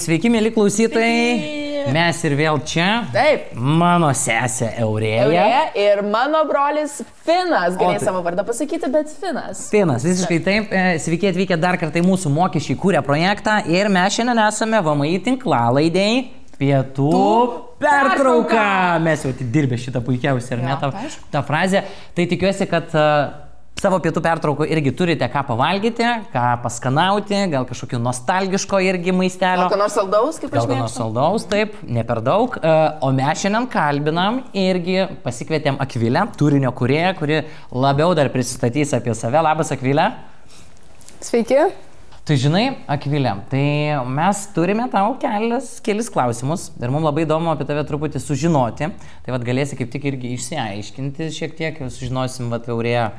sveiki, mėly klausytojai. Mes ir vėl čia. Taip. Mano sesė Aurėja. Ir mano brolis Finas. Galėjai savo vardą pasakyti, bet Finas. Finas, visiškai taip. Sveiki atvykę dar kartą į mūsų mokesčiai kūrė projektą. Ir mes šiandien esame VMI tinklalaidėj Pietų pertrauka. Mes jau dirbę šitą puikiausią, ar ne, tą frazę. Tai tikiuosi, kad savo pietų pertraukų irgi turite ką pavalgyti, ką paskanauti, gal kažkokio nostalgiško irgi maistelio. Gal ką nors saldaus, kaip aš mėgstu. Gal ką nors saldaus, taip, ne per daug. O mes šiandien kalbinam irgi pasikvietėm Akvilę, turinio kūrėją, kuri labiau dar prisistatys apie save. Labas, Akvilė. Sveiki. Tai žinai, Akvilė, tai mes turime tau kelis klausimus ir mums labai įdomu apie tave truputį sužinoti. Tai vat galėsi kaip tik irgi išsiaiškinti šiek tiek, sužinosim, vat Aurėja,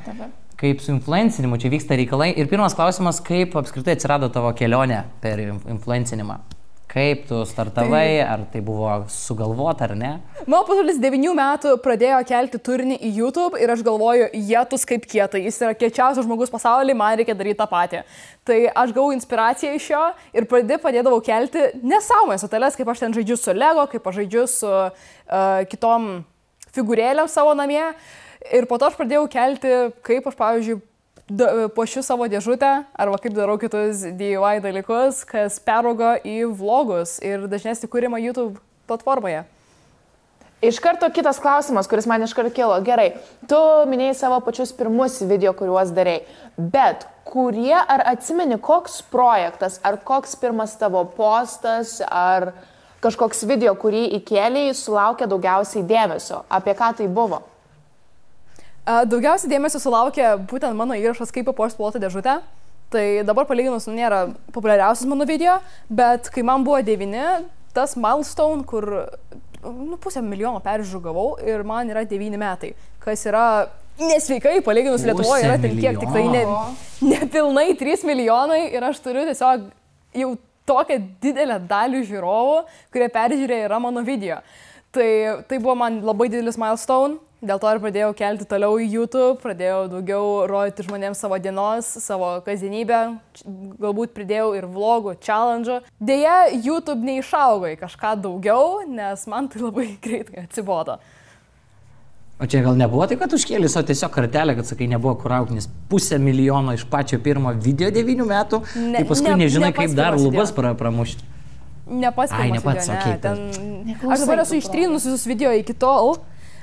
kaip su influencinimu čia vyksta reikalai. Ir pirmas klausimas, kaip apskritai atsirado tavo kelionė per influencinimą? Kaip tu startavai, ar tai buvo sugalvota ar ne? Mano pusvalis 9 metų pradėjo kelti turinį į YouTube ir aš galvoju, jėtus kaip kietai, jis yra kiečiausias žmogus pasaulyje, man reikia daryti tą patį. Tai aš gavau inspiraciją iš jo ir padėdavau kelti nesąmonės ateles, kaip aš ten žaidžiu su Lego, kaip aš žaidžiu su kitom figūrėlėm savo namie. Ir po to aš pradėjau kelti, kaip aš, pavyzdžiui, puošiu savo dėžutę, arba kaip darau kitus DIY dalykus, kas peraugo į vlogus ir dažniausiai kūrimą YouTube platformoje. Iš karto kitas klausimas, kuris man iš karto kilo. Gerai, tu minėjai savo pačius pirmus video, kuriuos darei, bet kurie, ar atsimeni, koks projektas, ar koks pirmas tavo postas, ar kažkoks video, kurį įkėlei, sulaukė daugiausiai dėmesio? Apie ką tai buvo? Daugiausiai dėmesio sulaukė būtent mano įrašas, kaip papuošti plotą dėžutę. Tai dabar palyginus nėra populiariausias mano video, bet kai man buvo 9, tas milestone, kur 500 000 peržiūrų gavau ir man yra 9 metai, kas yra nesveikai, palyginus Lietuvoje yra ten kiek, tik tai nepilnai 3 milijonai ir aš turiu tiesiog jau tokią didelę dalį žiūrovų, kurie peržiūrė yra mano video. Tai buvo man labai didelis milestone. Dėl to ir pradėjau kelti toliau į YouTube, pradėjau daugiau rodyti žmonėms savo dienos, savo kasdienybę, galbūt pridėjau ir vlogų, challenge'ų. Deja, YouTube neišaugo į kažką daugiau, nes man tai labai greitai atsibodo. O čia gal nebuvo tai, kad užkėlė savo tiesiog kartelę, kad sakai, nebuvo kur augti, nes 500 000 iš pačio pirmo video 9 metų, tai paskui nežinai, kaip dar lubas pramušti. Ne pats pirmas video, okay, ne. Aš dabar esu ištrynus visus video iki tol.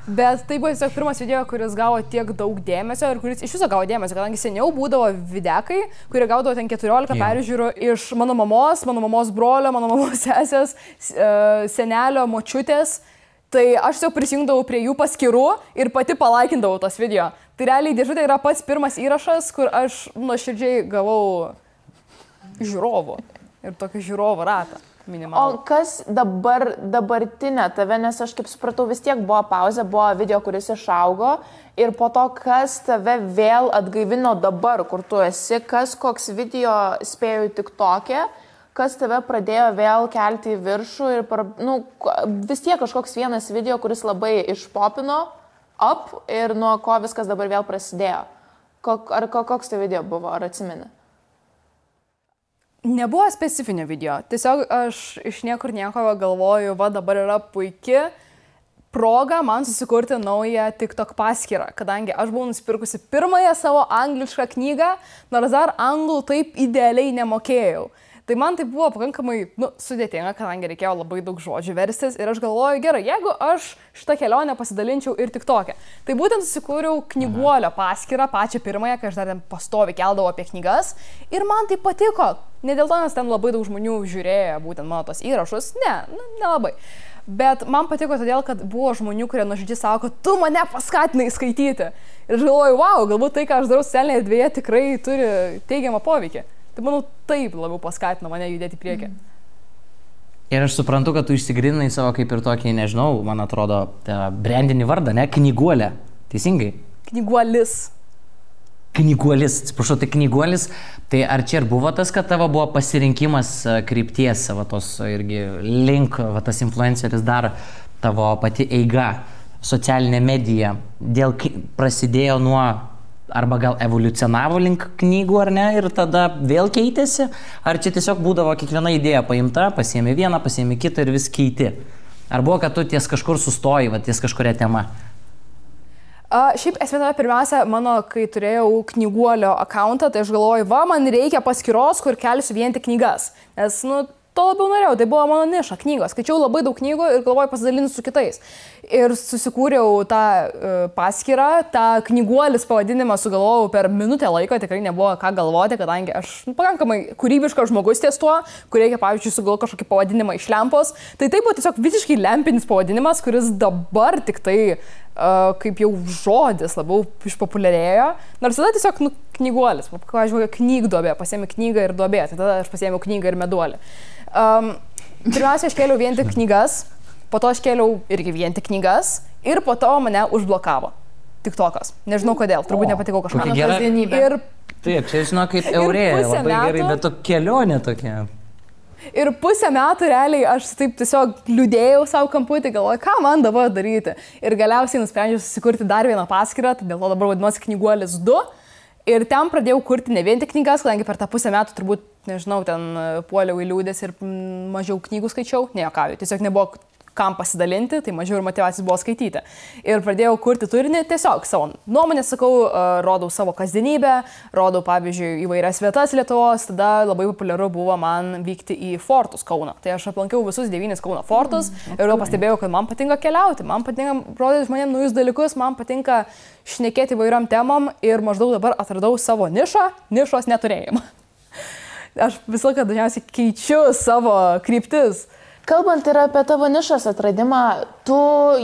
Bet tai buvo tiesiog pirmas video, kuris gavo tiek daug dėmesio ir kuris iš viso gavo dėmesio, kadangi seniau būdavo videkai, kurie gaudavo ten 14 peržiūrų iš mano mamos brolio, mano mamos sesės, senelio, močiutės. Tai aš tiesiog prisijungdavau prie jų paskyrų ir pati palaikindavau tos video. Tai realiai dėžutė yra pats pirmas įrašas, kur aš nuoširdžiai gavau žiūrovų ir tokį žiūrovų ratą. Minimalų. O kas dabartinė tave, nes aš kaip supratau, vis tiek buvo pauzė, buvo video, kuris išaugo ir po to, kas tave vėl atgaivino dabar, kur tu esi, koks video spėjau TikTok'e, kas tave pradėjo vėl kelti į viršų ir vis tiek kažkoks vienas video, kuris labai išpopino ir nuo ko viskas dabar vėl prasidėjo. Koks tai video buvo, ar atsimeni? Nebuvo specifinio video, tiesiog aš iš niekur nieko galvoju, dabar yra puikia proga man susikurti naują TikTok paskyrą, kadangi aš buvau nusipirkusi pirmąją savo anglišką knygą, nors dar anglų taip idealiai nemokėjau. Tai man tai buvo pakankamai sudėtinga, kadangi reikėjo labai daug žodžių verstis ir aš galvoju, gerai, jeigu aš šitą kelionę pasidalinčiau ir TikTok'e. Tai būtent susikūriau knyguolio paskyrą, pačią pirmąją, kai aš dar ten pastoviai keldavau apie knygas ir man tai patiko. Ne dėl to, nes ten labai daug žmonių žiūrėjo būtent mano tos įrašus, nelabai. Bet man patiko todėl, kad buvo žmonių, kurie nuoširdžiai sako, kad tu mane paskatinai skaityti. Ir aš galvoju, wow, galbūt tai, ką aš darau socialinėje erdvėje, tikrai turi teigiamą poveikį. Tai manau, taip labiau paskatino mane judėti į priekį. Ir aš suprantu, kad tu išsigryninai savo kaip ir tokį, nežinau, man atrodo, brandinį vardą, ne? Knyguolė. Teisingai? Knyguolis. Knyguolis, atsiprašau, tai knyguolis. Tai ar čia ir buvo tas, kad tavo buvo pasirinkimas krypties, tos irgi link, tas influenceris dar tavo pati eiga, socialinė medija, prasidėjo nuo arba gal evoliucionavo link knygų ar ne ir tada vėl keitėsi, ar čia tiesiog būdavo kiekviena idėja paimta, pasiėmė vieną, pasiėmė kitą ir vis keiti? Ar buvo, kad tu ties kažkur sustoji, va, ties kažkuria tema? Šiaip esmė pirmiausia, mano, kai turėjau knyguolio akauntą, tai aš galvoju, man reikia paskyros, kur kelsiu vien tik knygas. Nes, to labiau norėjau, tai buvo mano niša, knygos. Skaičiau labai daug knygų ir galvoju pasidalinti su kitais. Ir susikūriau tą paskyrą, tą knyguolis pavadinimą sugalvojau per minutę laiko, tikrai nebuvo ką galvoti, kadangi aš pakankamai kūrybiškas žmogus ties tuo, kur reikia, pavyzdžiui, sugalvoti kažkokį pavadinimą iš lempos. Tai buvo tiesiog visiškai lempinis pavadinimas, kuris dabar tik tai kaip jau žodis labiau išpopuliarėjo. Nors tada tiesiog knyguolis, pavyzdžiui, knygduobė, pasiėmė knygą ir duobė, tai tada aš pasiėmiau knygą ir meduolį. Pirmiausia, aš kėliau vien tik knygas, po to aš kėliau irgi vien tik knygas ir po to mane užblokavo TikTokas. Nežinau kodėl, turbūt nepatikau kažką. Mano kasdienybė. Ir taip, čia žinau kaip eurėja, labai gerai, bet to kelionė tokia. Ir pusę metų realiai aš taip tiesiog liūdėjau savo kamputį, galvoju, ką man dabar daryti. Ir galiausiai nusprendžiau susikurti dar vieną paskyrą, tai dėl to dabar vadinosi Knyguolis 2. Ir ten pradėjau kurti ne vien tik knygas, kadangi per tą pusę metų turbūt, nežinau, ten puoliau į liūdės ir mažiau knygų skaičiau, nejuokauju, tiesiog nebuvo kam pasidalinti, tai mažiau ir motyvacijos buvo skaityti. Ir pradėjau kurti turinį tiesiog savo nuomonę, sakau, rodau savo kasdienybę, rodau, pavyzdžiui, įvairias vietas Lietuvos, tada labai populiaru buvo man vykti į fortus Kauno. Tai aš aplankiau visus 9 Kauno fortus ir jau pastebėjau, kad man patinka keliauti, man patinka rodyti žmonėms naujus dalykus, man patinka šnekėti įvairiom temom ir maždaug dabar atradau savo nišą, nišos neturėjimą. Aš visą laiką dažniausiai keičiu savo kryptis. Kalbant ir apie tavo nišos atradimą, tu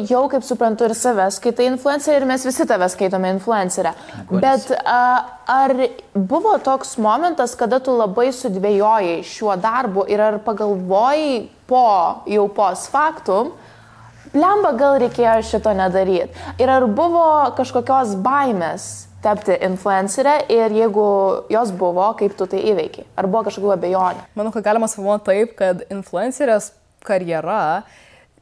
jau, kaip suprantu, ir save skaitai influencerį ir mes visi tave skaitome influencerę. Bet ar buvo toks momentas, kada tu labai sudvejojai šiuo darbu ir ar pagalvojai jau post factum, blemba, gal reikėjo šito nedaryti? Ir ar buvo kažkokios baimės tapti influencerę ir jeigu jos buvo, kaip tu tai įveiki? Ar buvo kažkokių abejonių? Manau, kad galima suformuoti taip, kad influencerės karjera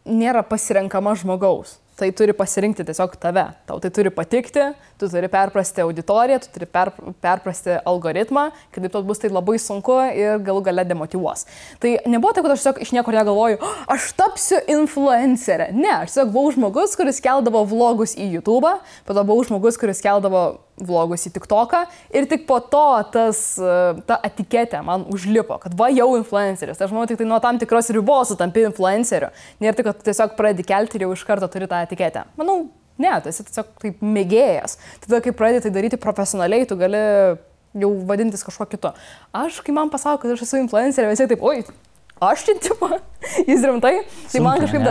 nėra pasirenkama žmogaus. Tai turi pasirinkti tiesiog tave. Tau tai turi patikti, tu turi perprasti auditoriją, tu turi perprasti algoritmą, kitaip to bus tai labai sunku ir galų gale demotyvuos. Tai nebuvo taip, kad aš tiesiog iš niekur negalvoju, aš tapsiu influencerė. Ne, aš tiesiog buvau žmogus, kuris keldavo vlogus į YouTube, po to buvau žmogus, kuris keldavo vlogus į TikToką ir tik po to ta etiketė man užlipo, kad va jau influenceris. Tai aš manau, tik tai nuo tam tikros ribos tampi influenceriu. Nėra tik, kad tu tiesiog pradedi kelti ir jau iš karto turi tą etiketę. Manau, ne, tu esi tiesiog taip mėgėjas. Tada, kai pradedi tai daryti profesionaliai, tu gali jau vadintis kažkuo kitu. Aš, kai man pasako, kad aš esu influencerė, visi taip, oi, aš čia tipo, jis rimtai, tai man kažkaip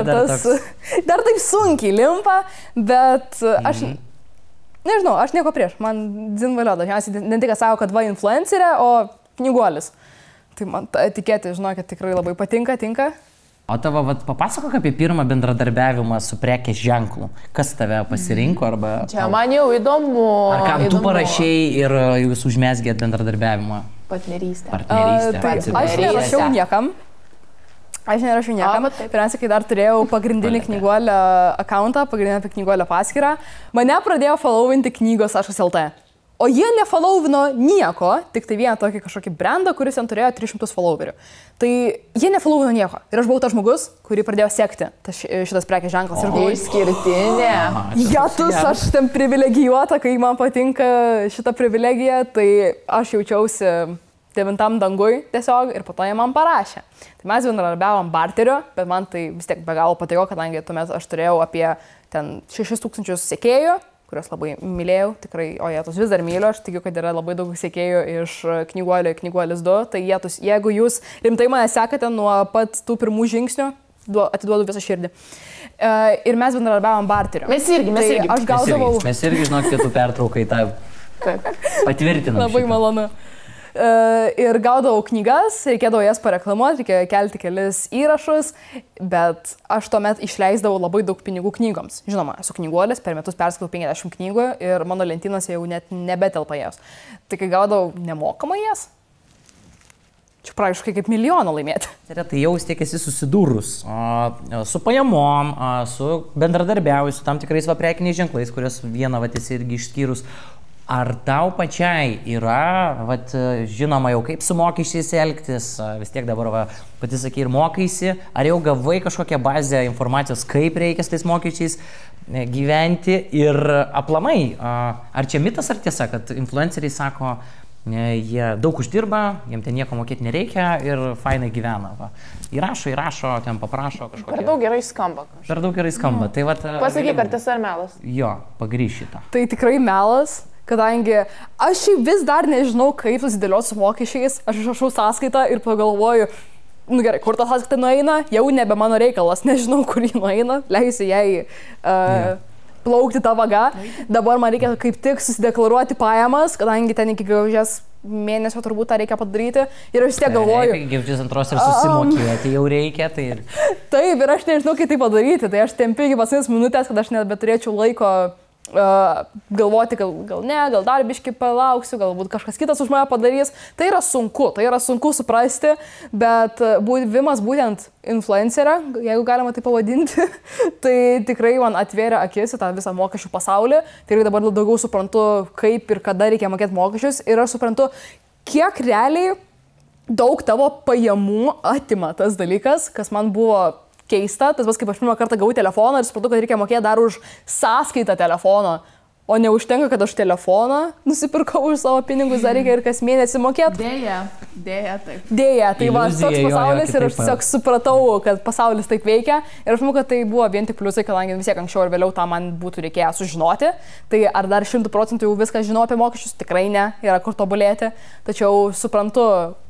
dar taip sunkiai limpa, bet aš... Nežinau, aš nieko prieš, man dzinvalio, dažniausiai ne tik sako, kad va influencerė, o knyguolis. Tai man ta etiketė, žinokit, tikrai labai tinka. O tavo, papasakok apie pirmą bendradarbiavimą su prekės ženklu. Kas tave pasirinko arba... Čia man jau įdomu. Ar kam tu parašei ir jūs užmesgėt bendradarbiavimą? Partnerystę. Aš nerašiau niekam. Pirmiausia, kai dar turėjau pagrindinį knyguolio akauntą, pagrindinę apie knyguolio paskyrą, mane pradėjo followinti knygos.lt. O jie nefollowino nieko, tik tai vieną tokį kažkokį brandą, kuris ten turėjo 300 followerių. Tai jie nefollowino nieko. Ir aš buvau tas žmogus, kurį pradėjo sekti šitas prekės ženklas. Ir buvau išskirtinė. Jatus, aš ten privilegijuota, kai man patinka šita privilegija, tai aš jaučiausi 9 dangui tiesiog ir po to jie man parašė. Tai mes bendradarbiavom barteriu, bet man tai vis tiek be galo patiko, kadangi tuomet aš turėjau apie ten 6000 sekėjų, kuriuos labai mylėjau, tikrai, o jie vis dar myliu, aš tikiu, kad yra labai daug sekėjų iš Knyguolis 2, tai jeigu jūs rimtai mane sekate nuo pat tų pirmų žingsnių, atiduodu visą širdį. Ir mes bendradarbiavom barteriu. Mes irgi. Aš gaudavau... Mes irgi, žinok, tu pertraukai tą patvirtinam. Labai malonu. Ir gaudavau knygas, reikėdavo jas pareklamuoti, reikėjo kelti kelis įrašus, bet aš tuomet išleisdavau labai daug pinigų knygoms. Žinoma, esu knyguolis, per metus perskaitau 50 knygų ir mano lentynose jau net nebetelpa jas. Tai kai gaudavau nemokamai jas, čia praktiškai kaip milijoną laimėti. Tai jau tiek esi susidūrus su pajamom, su bendradarbiavimu, su tam tikrais prekiniais ženklais, kurios vieną esi irgi išskyrus. Ar tau pačiai yra, vat, žinoma jau kaip su mokesčiais elgtis, vis tiek dabar pati sakai ir mokaisi, ar jau gavai kažkokią bazę informacijos, kaip reikia su tais mokesčiais gyventi ir aplamai, ar čia mitas ar tiesa, kad influenceriai sako, jie daug uždirba, jiems ten nieko mokėti nereikia ir fainai gyvena. Va. Įrašo, ten paprašo kažko. Per daug gerai skamba. Per daug gerai skamba. Tai vat, pasakyk, ar tiesa ar melas? Jo, pagrįš šitą. Tai tikrai melas, kadangi aš vis dar nežinau, kaip susidėlioti su mokesčiais, aš išrašau sąskaitą ir pagalvoju, nu gerai, kur ta sąskaita nueina, jau nebe mano reikalas, nežinau, kur ji nueina, leisiu jai plaukti tą vagą. Dabar man reikia kaip tik susideklaruoti pajamas, kadangi ten iki gegužės mėnesio turbūt tą reikia padaryti. Ir aš vis tiek galvoju. Gegužės 2 ir susimokėti jau reikia. Tai ir... Taip, ir aš nežinau, kaip tai padaryti. Tai aš tempiu iki paskutinės minutės, kad aš nebeturėčiau laiko galvoti, gal ne, gal dar biškį palauksiu, galbūt kažkas kitas už mane padarys. Tai yra sunku suprasti, bet buvimas būtent influencerio, jeigu galima tai pavadinti, tai tikrai man atvėrė akis į tą visą mokesčių pasaulį. Tai dabar daugiau suprantu, kaip ir kada reikia mokėti mokesčius ir aš suprantu, kiek realiai daug tavo pajamų atima tas dalykas, kas man buvo keista, tas kaip aš pirmą kartą gavau telefoną ir supratau, kad reikia mokėti dar už sąskaitą telefono, o neužtenka, kad aš telefoną nusipirkau už savo pinigus, dar reikia ir kas mėnesį mokėti. Dėja, taip. Dėja, tai va, toks pasaulis ir aš tiesiog supratau, kad pasaulis taip veikia ir aš manau, kad tai buvo vien tik pliusai, kadangi vis tiek anksčiau ir vėliau tą man būtų reikėję sužinoti. Tai ar dar 100% jau viską žinau apie mokesčius? Tikrai ne, yra kur tobulėti, tačiau suprantu,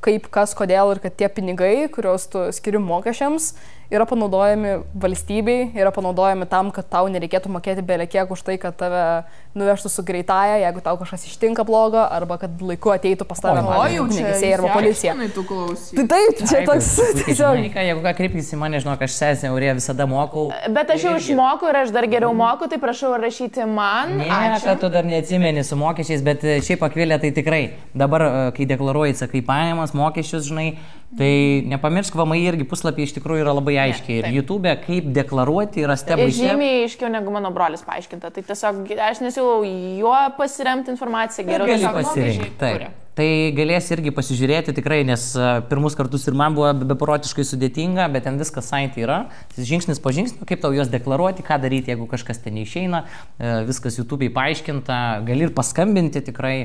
kaip, kas, kodėl ir kad tie pinigai, kuriuos tu skiri mokesčiams, yra panaudojami valstybei, yra panaudojami tam, kad tau nereikėtų mokėti belekiek už tai, kad tave nuvežtų su greitaja, jeigu tau kažkas ištinka blogo, arba kad laiku ateitų pas tave ugniagesiai arba policija. Tai taip, čia toks... Jeigu ką kreipkis į mane, žinok, aš sesę Aurėją visada mokau. Bet aš jau išmokau ir aš dar geriau moku, tai prašau rašyti man. Ne, kad tu dar neatsimeni su mokesčiais, bet šiaip Akvilė tai tikrai. Dabar, kai deklaruoji, sakai pajamas, mokesčius, žinai, tai nepamiršk, VMI irgi puslapį iš tikrųjų yra labai aiškiai. Ir YouTube, kaip deklaruoti, yra stebai. Žymiai aiškiau negu mano brolis paaiškinta. Tai tiesiog aš nesiūlau juo pasiremti informaciją, geriau tiesiog pasirinkti. Tai galėsi irgi pasižiūrėti tikrai, nes pirmus kartus ir man buvo beprotiškai sudėtinga, bet ten viskas sainti yra. Žingsnis po žingsnio, kaip tau juos deklaruoti, ką daryti, jeigu kažkas ten neišeina. Viskas YouTube'ai paaiškinta, gali ir paskambinti tikrai.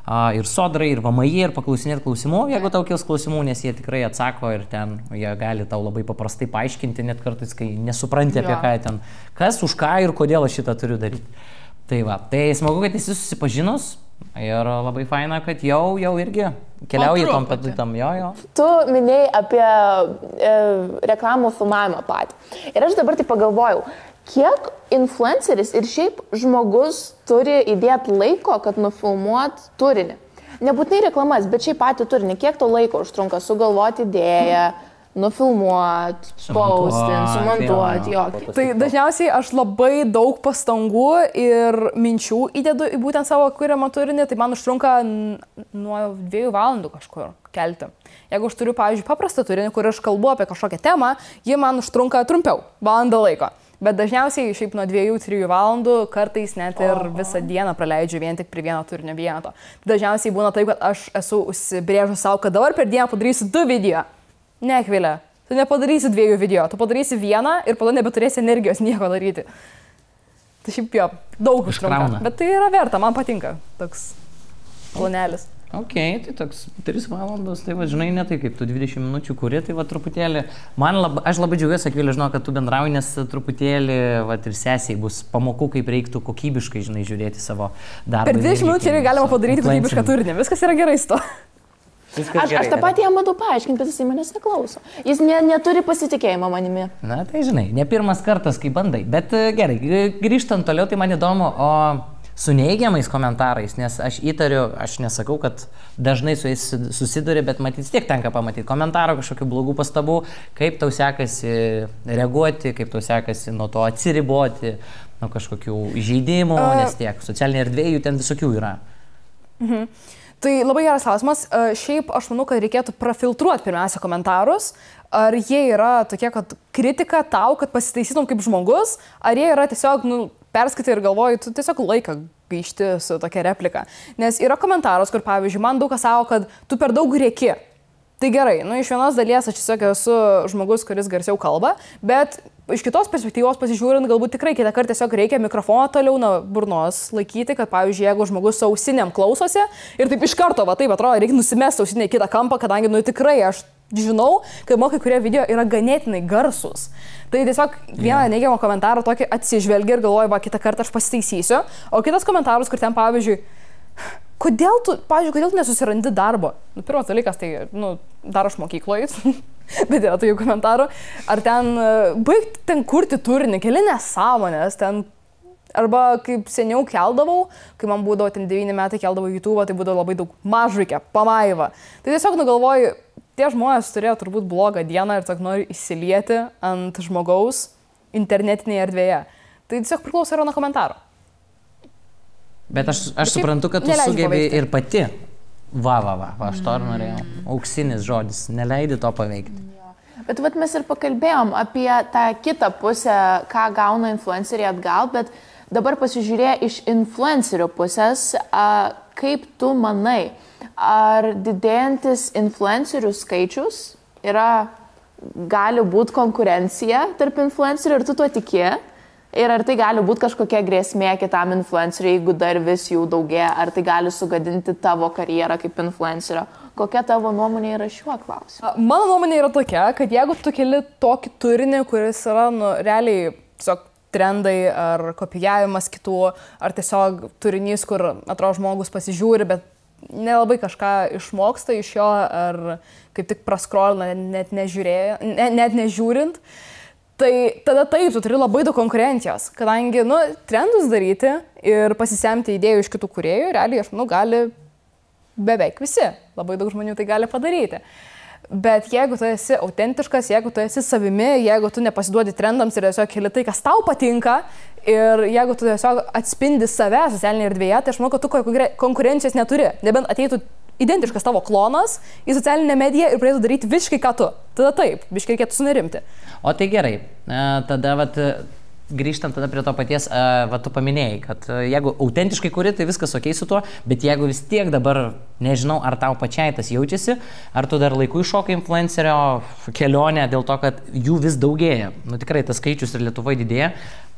Ir Sodrai, ir VMI, ir paklausinėti klausimų, jeigu tau kils klausimų, nes jie tikrai atsako ir ten jie gali tau labai paprastai paaiškinti, net kartais, kai nesupranti apie ką ten, kas, už ką ir kodėl aš šitą turiu daryti. Tai va, tai smagu, kad esi susipažinus ir labai faina, kad jau irgi keliauji tom patutam, jo. Tu minėjai apie reklamų filmavimą patį. Ir aš dabar tai pagalvojau, kiek influenceris ir šiaip žmogus turi įdėti laiko, kad nufilmuot turinį. Nebūtinai reklamas, bet šiaip patį turinį. Kiek to laiko užtrunka sugalvoti idėją, nufilmuot, paustint, sumontuot, jo. Tai dažniausiai aš labai daug pastangų ir minčių įdedu į būtent savo kuriamą turinį, tai man užtrunka nuo 2 valandų kažkur kelti. Jeigu aš turiu, pavyzdžiui, paprastą turinį, kur aš kalbu apie kažkokią temą, ji man užtrunka trumpiau, valandą laiko. Bet dažniausiai šiaip nuo 2-3 valandų, kartais net ir visą dieną praleidžiu vien tik prie vieno turinio vieneto. Dažniausiai būna taip, kad aš esu užsibrėžus savo, kad dabar per dieną padarysiu 2 video. Ne, Akvilė, tu nepadarysi 2 video, tu padarysi vieną ir po to nebeturėsi energijos nieko daryti. Tai šiaip jo, daug užtrunka. Bet tai yra verta, man patinka toks planelis. Ok, tai toks 3 valandos, tai va, žinai, ne tai kaip tu 20 minučių kuri, tai va truputėlį, aš labai džiaugiuosi, Akvilė, žinau, kad tu bendrauji, nes truputėlį, va, ir sesiai bus pamokų, kaip reiktų kokybiškai, žinai, žiūrėti savo darbą. Per 20 minučių galima padaryti kokybišką turinį, viskas yra gerai su to. Aš tą patį jam bandau paaiškinti, bet jis manęs neklauso. Jis neturi pasitikėjimo manimi. Na, tai žinai, ne pirmas kartas, kai bandai, bet gerai, grįžtant toliau, tai man įdomu, o su neigiamais komentarais, nes aš įtariu, aš nesakau, kad dažnai su jais susiduri, bet matyt, tiek tenka pamatyti komentarų, kažkokių blogų pastabų, kaip tau sekasi reaguoti, kaip tau sekasi nuo to atsiriboti, nuo kažkokių įžeidimų, nes tiek socialiniai erdvėjų ten visokių yra. Tai labai geras klausimas. Šiaip aš manau, kad reikėtų prafiltruoti pirmiausia komentarus. Ar jie yra tokie, kad kritika tau, kad pasitaisytum kaip žmogus, ar jie yra tiesiog perskaitai ir galvoji, tu tiesiog laiką gaišti su tokia replika. Nes yra komentaras, kur, pavyzdžiui, man daug kas sako, kad tu per daug rėki. Tai gerai, iš vienos dalies aš tiesiog esu žmogus, kuris garsiau kalba, bet iš kitos perspektyvos pasižiūrint, galbūt tikrai kitą kartą tiesiog reikia mikrofoną toliau nuo burnos laikyti, kad, pavyzdžiui, jeigu žmogus su ausinėm klausosi ir taip iš karto, taip atrodo, reikia nusimesti ausinę į kitą kampą, kadangi, tikrai aš žinau, kad kai kurie video yra ganėtinai garsus. Tai tiesiog vieną neigiamą komentarą tokį atsižvelgia ir galvoju, kitą kartą aš pasitaisysiu, o kitas komentarus, kur ten, pavyzdžiui, kodėl tu nesusirandi darbo? Pirmas dalykas, tai, dar aš mokykloje, bet yra tokių komentarų. Ar ten, baigti ten kurti turinį, keli nesąmonės, ten, arba kaip seniau keldavau, kai man būdavo ten 9 metai keldavau YouTube, tai būdavo labai daug mažuikė, pamaiva. Tai tiesiog galvoju, tie žmonės turėjo turbūt blogą dieną ir tiesiog nori įsilieti ant žmogaus internetinėje erdvėje. Tai tiesiog priklauso ir nuo komentaro. Bet aš suprantu, kad tu sugebi ir pati. Aš to ir norėjau. Auksinis žodis. Neleidi to paveikti. Bet mes ir pakalbėjom apie tą kitą pusę, ką gauna influenceriai atgal, bet dabar pasižiūrė iš influencerio pusės, kaip tu manai, ar didėjantis influencerių skaičius gali būti konkurencija tarp influencerių ir tu tuo tikė? Ir ar tai gali būti kažkokia grėsmė kitam influenceriui, jeigu dar vis jų daugėja, ar tai gali sugadinti tavo karjerą kaip influencerio? Kokia tavo nuomonė yra šiuo klausimu? Mano nuomonė yra tokia, kad jeigu tu keli tokį turinį, kuris yra realiai tiesiog trendai ar kopijavimas kitų, ar tiesiog turinys, kur atrodo žmogus pasižiūri, bet nelabai kažką išmoksta iš jo, ar kaip tik praskrolina net nežiūrint, tai tada taip, tu turi labai daug konkurencijos, kadangi, trendus daryti ir pasisemti idėjų iš kitų kūrėjų, realiai, aš manau, gali beveik visi, labai daug žmonių tai gali padaryti. Bet jeigu tu esi autentiškas, jeigu tu esi savimi, jeigu tu nepasiduodi trendams ir tiesiog keli tai, kas tau patinka, ir jeigu tu tiesiog atspindi save socialinėje erdvėje, tai aš manau, kad tu konkurencijos neturi, nebent ateitų identiškas tavo klonas į socialinę mediją ir pradėtų daryti visiškai ką tu. Tada taip, biškai reikėtų sunerimti. O tai gerai, tada grįžtant tada prie to paties, tu paminėjai, kad jeigu autentiškai kuri, tai viskas okei su tuo, bet jeigu vis tiek dabar, nežinau, ar tau pačiai tas jaučiasi, ar tu dar laiku iššokai influencerio kelionę dėl to, kad jų vis daugėja. Tikrai tas skaičius ir Lietuvoje didėja.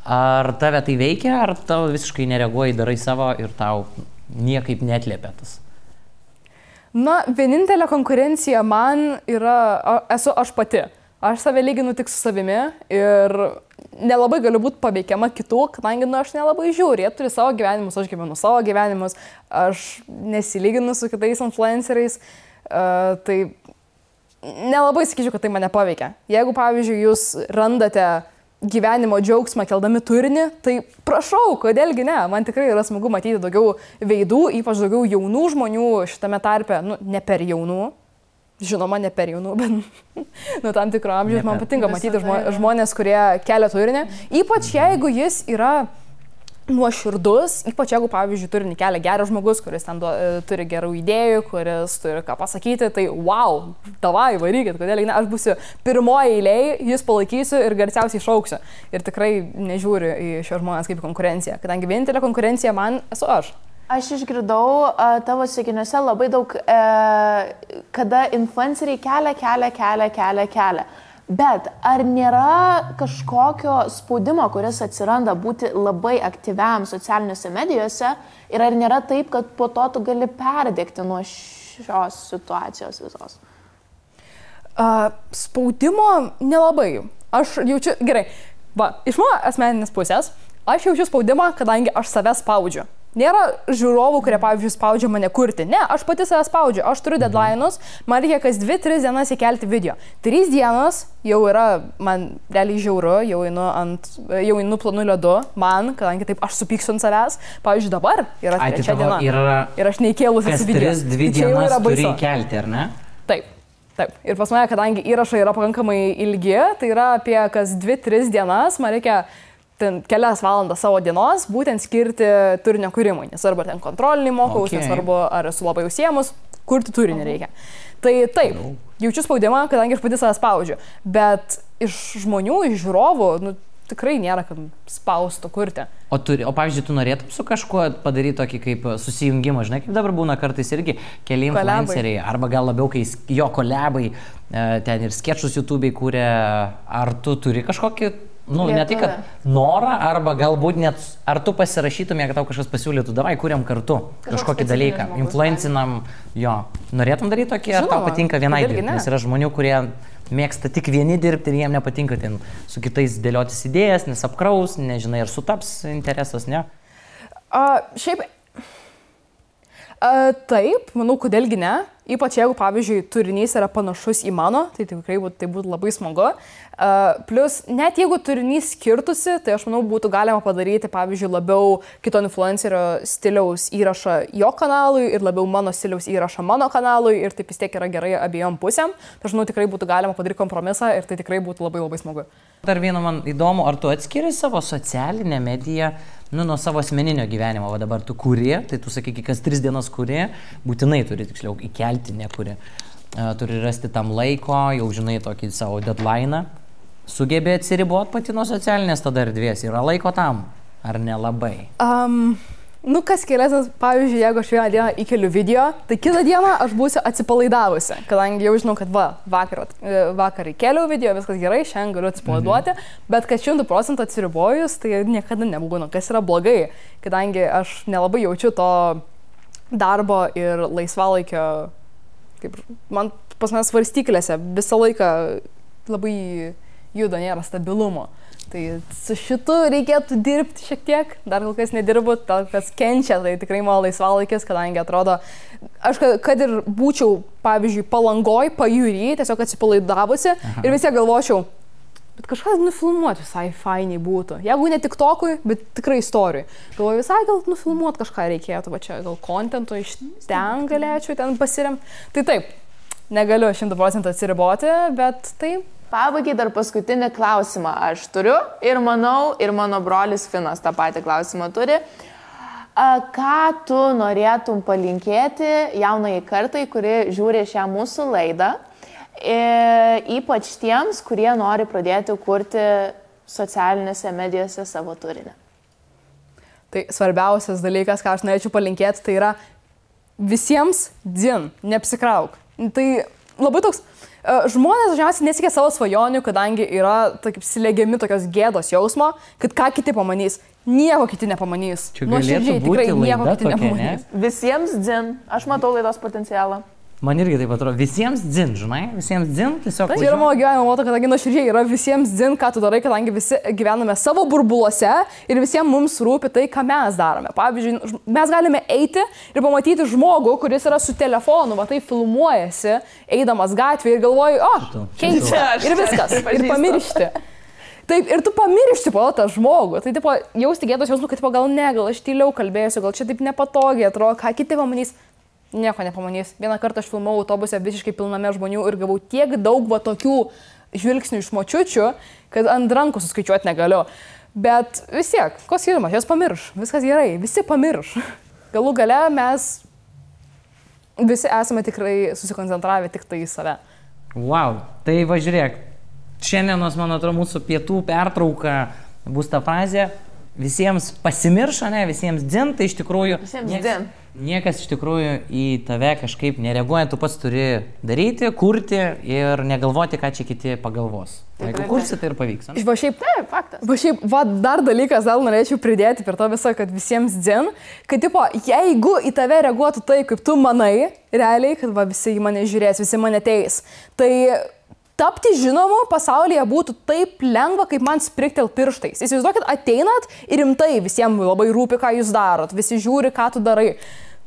Ar tave tai veikia, ar tau visiškai nereaguoji, darai savo ir tau niekaip neatliepia tas? Vienintelė konkurencija man esu aš pati. Aš save lyginu tik su savimi ir nelabai galiu būti paveikiama kitų, kadangi aš nelabai žiūriu, jie turi savo gyvenimus, aš gyvenu savo gyvenimus, aš nesilyginu su kitais influenceriais, tai nelabai sakyčiau, kad tai mane paveikia. Jeigu, pavyzdžiui, jūs randate gyvenimo džiaugsmą keldami turinį, tai prašau, kodėlgi ne, man tikrai yra smagu matyti daugiau veidų, ypač daugiau jaunų žmonių šitame tarpe, ne per jaunų, žinoma, ne per jaunų, bet nuo tam tikro amžiaus man patinka matyti žmonės, kurie kelia turinį, ypač jeigu jis yra nuoširdus, ypač jeigu, pavyzdžiui, turinį kelia geras žmogus, kuris ten turi gerų idėjų, kuris turi ką pasakyti, tai wow, davai, varykit, kodėl ne, aš būsiu pirmoji eilėje, jūs palaikysiu ir garsiausiai šauksiu. Ir tikrai nežiūriu į šios žmonės kaip konkurenciją, kadangi vienintelė konkurencija man esu aš. Aš išgirdau tavo sakiniuose labai daug, kada influenceriai kelia. Bet ar nėra kažkokio spaudimo, kuris atsiranda būti labai aktyviam socialiniuose medijose ir ar nėra taip, kad po to tu gali perdegti nuo šios situacijos visos? Spaudimo nelabai. Aš jaučiu, gerai, iš mano asmeninės pusės, aš jaučiu spaudimą, kadangi aš save spaudžiu. Nėra žiūrovų, kurie, pavyzdžiui, spaudžia mane kurti. Ne, aš pati save spaudžiu. Aš turiu deadline'us, man reikia kas 2-3 dienas įkelti video. 3 dienas jau yra, man realiai žiauru, jau einu planu ledu, man, kadangi taip aš supyksiu ant savęs. Pavyzdžiui, dabar yra 3 diena. Ir aš neįkėlusi video. Kas 3-2 dienas turi įkelti, ar ne? Taip. Ir pas mane, kadangi įrašai yra pakankamai ilgi, tai yra apie kas 2-3 dienas, man reikia kelias valandas savo dienos būtent skirti turinio kūrimui. Nesvarbu, ar ten kontrolinį mokaus, nesvarbu, ar esu labai užsiemus, kurti turinį reikia. Tai taip, jaučiu spaudimą, kadangi aš pati save spaudžiu. Bet iš žmonių, iš žiūrovų, tikrai nėra, kad spaustų kurti. O pavyzdžiui, tu norėtum su kažkuo padaryti tokį kaip susijungimą, žinai, kaip dabar būna kartais irgi keli influenceriai, arba gal labiau, kai jo kolebai, ten ir skečus YouTube'ai kūrė, ar tu turi kažkokį, ne tai, kad norą, arba galbūt net, ar tu pasirašytumė, kad tau kažkas pasiūlytų, davai, kūrėm kartu kažkokį dalyką, influencinam, jo, norėtum daryti tokį, ar tau patinka vienai dirbti, nes yra žmonių, kurie mėgsta tik vieni dirbti ir jiem nepatinka ten su kitais dėliotis idėjas, nes apkraus, nežinai, ar sutaps interesas, ne? Šiaip, taip, manau, kodėlgi ne. Ypač jeigu, pavyzdžiui, turinys yra panašus į mano, tai tikrai būtų labai smagu. Plus, net jeigu turinys skirtusi, tai aš manau, būtų galima padaryti, pavyzdžiui, labiau kito influencerio stiliaus įrašą jo kanalui ir labiau mano stiliaus įrašą mano kanalui ir taip vis tiek yra gerai abiejom pusėm. Tai aš manau, tikrai būtų galima padaryti kompromisą ir tai tikrai būtų labai labai smagu. Dar vieną man įdomu, ar tu atskiri savo socialinę mediją nuo savo asmeninio gyvenimo, o dabar tu kuri, tai tu sakai, kas 3 dienas kuri, būtinai turi tiksliau įkelti, nekuri. Turi rasti tam laiko, jau žinai tokį savo deadline'ą. Sugebė atsiriboti pati nuo socialinės tada erdvės, yra laiko tam, ar nelabai? Kas kelias, pavyzdžiui, jeigu aš vieną dieną įkeliu video, tai kitą dieną aš būsiu atsipalaidavusi, kadangi jau žinau, kad vakar įkeliau video, viskas gerai, šiandien galiu atsipalaiduoti, bet kad 100% atsiribojus, tai niekada nebūna, kas yra blogai, kadangi aš nelabai jaučiu to darbo ir laisvalaikio, kaip man pas mes svarstyklėse visą laiką labai juda, nėra stabilumo. Tai su šitu reikėtų dirbti šiek tiek, dar kol kas nedirbu, tal kas kenčia, tai tikrai mano laisvalaikis, kadangi atrodo, aš kad ir būčiau, pavyzdžiui, Palangoj, pajūry, tiesiog atsipalaidavusi ir vis tiek galvočiau, bet kažką nufilmuoti visai fainiai būtų. Jeigu ne TikTokui, bet tikrai istorijui. Galvoju, visai gal nufilmuoti kažką reikėtų, va čia gal kontento iš ten galėčiau ten pasiremti. Tai taip, negaliu 100% atsiriboti, bet taip. Pabaigai dar paskutinį klausimą aš turiu ir manau, ir mano brolis Finas tą patį klausimą turi. Ką tu norėtum palinkėti jaunai kartai, kuri žiūri šią mūsų laidą, ypač tiems, kurie nori pradėti kurti socialinėse medijose savo turinį? Tai svarbiausias dalykas, ką aš norėčiau palinkėti, tai yra visiems neapsikrauk. Tai labai toks... Žmonės dažniausiai nesiekia savo svajonių, kadangi yra slegiami tokios gėdos jausmo, kad ką kiti pamanys. Nieko kiti nepamanys. Čia galėtų būti laida tokia, ne? Visiems dzin. Aš matau laidos potencialą. Man irgi taip atrodo. Visiems dzin, žinai? Visiems dzin, tiesiog... Tai yra mano gyvenimo moto, kadangi nuoširdžiai yra visiems dzin, ką tu darai, kadangi visi gyvename savo burbuluose ir visiems mums rūpi tai, ką mes darome. Pavyzdžiui, mes galime eiti ir pamatyti žmogų, kuris yra su telefonu, va tai filmuojasi, eidamas gatvėje ir galvoju, keičia ir viskas. Ir pamiršti. Taip, ir tu pamiršti po tą žmogų. Tai tipo, jausti gėdos jausmų, kad tipo, gal aš tyliau kalbėsiu, gal čia taip nepatogiai atrodo, ką kiti pamanys. Nieko nepamanys. Vieną kartą aš filmavau autobuse visiškai pilname žmonių ir gavau tiek daug tokių žvilgsnių iš močiučių, kad ant rankų suskaičiuoti negaliu. Bet vis tiek, ko skirimas, jos pamirš. Viskas gerai, visi pamirš. Galų gale mes visi esame tikrai susikoncentravę tik tai į save. Wow, tai važiuok. Šiandienos, man atrodo, mūsų pietų pertrauka bus ta frazė. Visiems pasimiršo, ne, visiems dzin, tai iš tikrųjų niekas iš tikrųjų į tave kažkaip nereaguoja, tu pats turi daryti, kurti ir negalvoti, ką čia kiti pagalvos. Jeigu kursi, tai ir pavyks. Va šiaip, taip, faktas. Va šiaip, dar dalykas, gal norėčiau pridėti per to visą, kad visiems dzin, kad tipo, jeigu į tave reaguotų taip, kaip tu manai, realiai, kad va visi į mane žiūrės, visi mane teis, tai... Tapti žinomu pasaulyje būtų taip lengva, kaip man spriktel pirštais. Įsivaizduokit, ateinat ir rimtai visiems labai rūpi, ką jūs darot, visi žiūri, ką tu darai.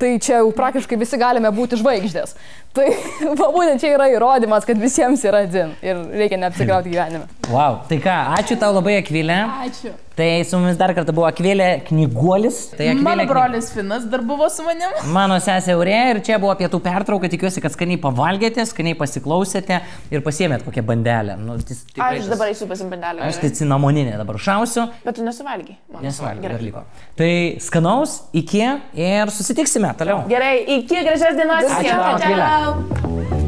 Tai čia jau praktiškai visi galime būti žvaigždės. Tai būtent čia yra įrodymas, kad visiems yra dzin ir reikia neapsikrauti gyvenime. Wow, tai ką, ačiū tau labai, Akvilė. Ačiū. Tai su mumis dar kartą buvo Akvilė Knyguolis. Tai mano brolis Finas dar buvo su manim. Mano sesė Aurėja ir čia buvo pietų pertrauka. Tikiuosi, kad skaniai pavalgėte, skaniai pasiklausėte ir pasiėmėt kokią bandelę. Nu, aš dabar eisiu pasimti bandelę. Aš tai cinamoninę dabar šausiu. Bet tu nesuvalgy. Nesuvalgy, dar liko. Tai skanaus, iki ir susitiksime toliau. Gerai, iki, gražios dienos. Ačiū, Akvilė.